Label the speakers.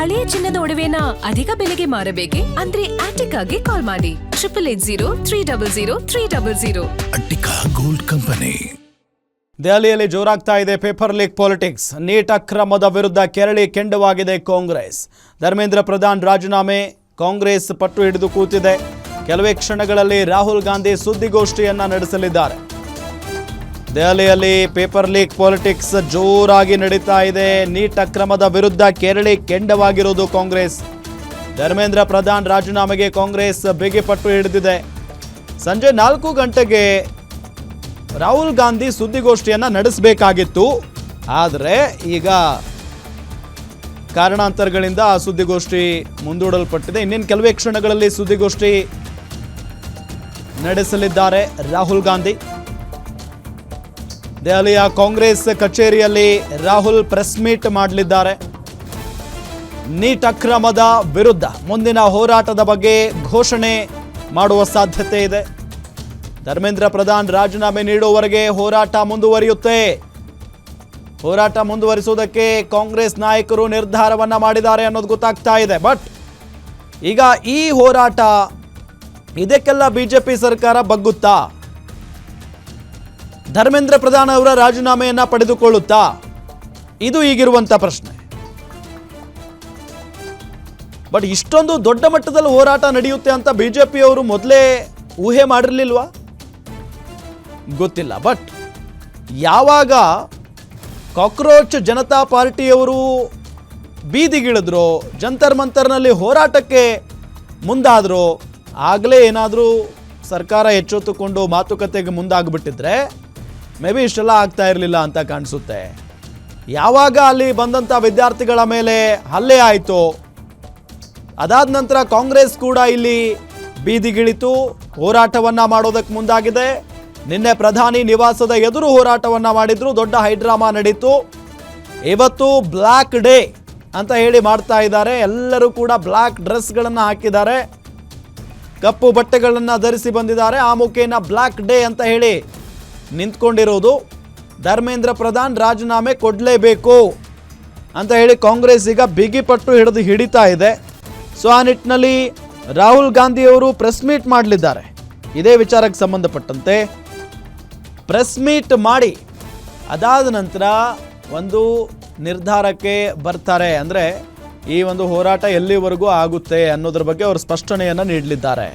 Speaker 1: ಹಳೆಯ ಚಿನ್ನದ ಒಡವೆನ ಅಧಿಕ ಬೆಲೆಗೆ ಮಾರಬೇಕೆ ಅಂದ್ರೆ ಆಟಿಕಾಗೆ ಕಾಲ್ ಮಾಡಿ 8880300300.
Speaker 2: Attica gold company.
Speaker 3: ದೆಹಲಿಯಲ್ಲಿ ಜೋರಾಗ್ತಾ ಇದೆ ಪೇಪರ್ ಲೀಕ್ ಪಾಲಿಟಿಕ್ಸ್. ನೀಟ್ ಅಕ್ರಮದ ವಿರುದ್ಧ ಕೆರಳಿ ಕೆಂಡವಾಗಿದೆ ಕಾಂಗ್ರೆಸ್. ಧರ್ಮೇಂದ್ರ ಪ್ರಧಾನ್ ರಾಜೀನಾಮೆ ಕಾಂಗ್ರೆಸ್ ಪಟ್ಟು ಹಿಡಿದು ಕೂತಿದೆ. ಕೆಲವೇ ಕ್ಷಣಗಳಲ್ಲಿ ರಾಹುಲ್ ಗಾಂಧಿ ಸುದ್ದಿಗೋಷ್ಠಿಯನ್ನ ನಡೆಸಲಿದ್ದಾರೆ. ದೆಹಲಿಯಲ್ಲಿ ಪೇಪರ್ ಲೀಕ್ ಪಾಲಿಟಿಕ್ಸ್ ಜೋರಾಗಿ ನಡೀತಾ ಇದೆ. ನೀಟ್ ಅಕ್ರಮದ ವಿರುದ್ಧ ಕೆರಳಿ ಕೆಂಡವಾಗಿರುವುದು ಕಾಂಗ್ರೆಸ್. ಧರ್ಮೇಂದ್ರ ಪ್ರಧಾನ್ ರಾಜೀನಾಮೆಗೆ ಕಾಂಗ್ರೆಸ್ ಬೇಗೆ ಪಟ್ಟು ಹಿಡಿದಿದೆ. ಸಂಜೆ 4 ಗಂಟೆಗೆ ರಾಹುಲ್ ಗಾಂಧಿ ಸುದ್ದಿಗೋಷ್ಠಿಯನ್ನು ನಡೆಸಬೇಕಾಗಿತ್ತು. ಆದರೆ ಈಗ ಕಾರಣಾಂತರಗಳಿಂದ ಆ ಸುದ್ದಿಗೋಷ್ಠಿ ಮುಂದೂಡಲ್ಪಟ್ಟಿದೆ. ಇನ್ನೇನು ಕೆಲವೇ ಕ್ಷಣಗಳಲ್ಲಿ ಸುದ್ದಿಗೋಷ್ಠಿ ನಡೆಸಲಿದ್ದಾರೆ ರಾಹುಲ್ ಗಾಂಧಿ. ದೆಹಲಿಯ ಕಾಂಗ್ರೆಸ್ ಕಚೇರಿಯಲ್ಲಿ ರಾಹುಲ್ ಪ್ರೆಸ್ ಮೀಟ್ ಮಾಡಲಿದ್ದಾರೆ. ನೀಟ್ ಅಕ್ರಮದ ವಿರುದ್ಧ ಮುಂದಿನ ಹೋರಾಟದ ಬಗ್ಗೆ ಘೋಷಣೆ ಮಾಡುವ ಸಾಧ್ಯತೆ ಇದೆ. ಧರ್ಮೇಂದ್ರ ಪ್ರಧಾನ್ ರಾಜೀನಾಮೆ ನೀಡುವವರೆಗೆ ಹೋರಾಟ ಮುಂದುವರಿಯುತ್ತೆ. ಹೋರಾಟ ಮುಂದುವರಿಸುವುದಕ್ಕೆ ಕಾಂಗ್ರೆಸ್ ನಾಯಕರು ನಿರ್ಧಾರವನ್ನ ಮಾಡಿದ್ದಾರೆ ಅನ್ನೋದು ಗೊತ್ತಾಗ್ತಾ ಇದೆ. ಬಟ್ ಈಗ ಈ ಹೋರಾಟ ಇದಕ್ಕೆಲ್ಲ ಬಿಜೆಪಿ ಸರ್ಕಾರ ಬಗ್ಗುತ್ತಾ? ಧರ್ಮೇಂದ್ರ ಪ್ರಧಾನ್ ಅವರ ರಾಜೀನಾಮೆಯನ್ನ ಪಡೆದುಕೊಳ್ಳುತ್ತಾ? ಇದು ಈಗಿರುವಂತ ಪ್ರಶ್ನೆ. ಬಟ್ ಇಷ್ಟೊಂದು ದೊಡ್ಡ ಮಟ್ಟದಲ್ಲಿ ಹೋರಾಟ ನಡೆಯುತ್ತೆ ಅಂತ ಬಿಜೆಪಿಯವರು ಮೊದಲೇ ಊಹೆ ಮಾಡಿರಲಿಲ್ವಾ? ಗೊತ್ತಿಲ್ಲ. ಬಟ್ ಯಾವಾಗ ಕಾಕ್ರೋಚ್ ಜನತಾ ಪಾರ್ಟಿಯವರು ಬೀದಿಗಿಳಿದ್ರು, ಜಂತರ್ ಮಂತರ್ನಲ್ಲಿ ಹೋರಾಟಕ್ಕೆ ಮುಂದಾದ್ರು, ಆಗಲೇ ಏನಾದರೂ ಸರ್ಕಾರ ಎಚ್ಚೆತ್ತುಕೊಂಡು ಮಾತುಕತೆಗೆ ಮುಂದಾಗ್ಬಿಟ್ಟಿದ್ರೆ ಮೇ ಬಿ ಇಷ್ಟೆಲ್ಲ ಆಗ್ತಾ ಇರಲಿಲ್ಲ ಅಂತ ಕಾಣಿಸುತ್ತೆ. ಯಾವಾಗ ಅಲ್ಲಿ ಬಂದಂಥ ವಿದ್ಯಾರ್ಥಿಗಳ ಮೇಲೆ ಹಲ್ಲೆ ಆಯಿತು, ಅದಾದ ನಂತರ ಕಾಂಗ್ರೆಸ್ ಕೂಡ ಇಲ್ಲಿ ಬೀದಿಗಿಳಿತು, ಹೋರಾಟವನ್ನು ಮಾಡೋದಕ್ಕೆ ಮುಂದಾಗಿದೆ. ನಿನ್ನೆ ಪ್ರಧಾನಿ ನಿವಾಸದ ಎದುರು ಹೋರಾಟವನ್ನು ಮಾಡಿದ್ರು. ದೊಡ್ಡ ಹೈಡ್ರಾಮಾ ನಡೀತು. ಇವತ್ತು ಬ್ಲ್ಯಾಕ್ ಡೇ ಅಂತ ಹೇಳಿ ಮಾಡ್ತಾ ಇದ್ದಾರೆ. ಎಲ್ಲರೂ ಕೂಡ ಬ್ಲ್ಯಾಕ್ ಡ್ರೆಸ್ಗಳನ್ನು ಹಾಕಿದ್ದಾರೆ, ಕಪ್ಪು ಬಟ್ಟೆಗಳನ್ನು ಧರಿಸಿ ಬಂದಿದ್ದಾರೆ. ಆ ಮುಖೇನ ಬ್ಲ್ಯಾಕ್ ಡೇ ಅಂತ ಹೇಳಿ ನಿಂತ್ಕೊಂಡಿರೋದು. ಧರ್ಮೇಂದ್ರ ಪ್ರಧಾನ್ ರಾಜೀನಾಮೆ ಕೊಡಲೇಬೇಕು ಅಂತ ಹೇಳಿ ಕಾಂಗ್ರೆಸ್ ಈಗ ಬಿಗಿಪಟ್ಟು ಹಿಡಿತಾ ಇದೆ. ಸೊ ಆ ನಿಟ್ಟಿನಲ್ಲಿ ರಾಹುಲ್ ಗಾಂಧಿಯವರು ಪ್ರೆಸ್ ಮೀಟ್ ಮಾಡಲಿದ್ದಾರೆ. ಇದೇ ವಿಚಾರಕ್ಕೆ ಸಂಬಂಧಪಟ್ಟಂತೆ ಪ್ರೆಸ್ ಮೀಟ್ ಮಾಡಿ ಅದಾದ ನಂತರ ಒಂದು ನಿರ್ಧಾರಕ್ಕೆ ಬರ್ತಾರೆ. ಅಂದರೆ ಈ ಒಂದು ಹೋರಾಟ ಎಲ್ಲಿವರೆಗೂ ಆಗುತ್ತೆ ಅನ್ನೋದ್ರ ಬಗ್ಗೆ ಅವರು ಸ್ಪಷ್ಟನೆಯನ್ನು ನೀಡಲಿದ್ದಾರೆ.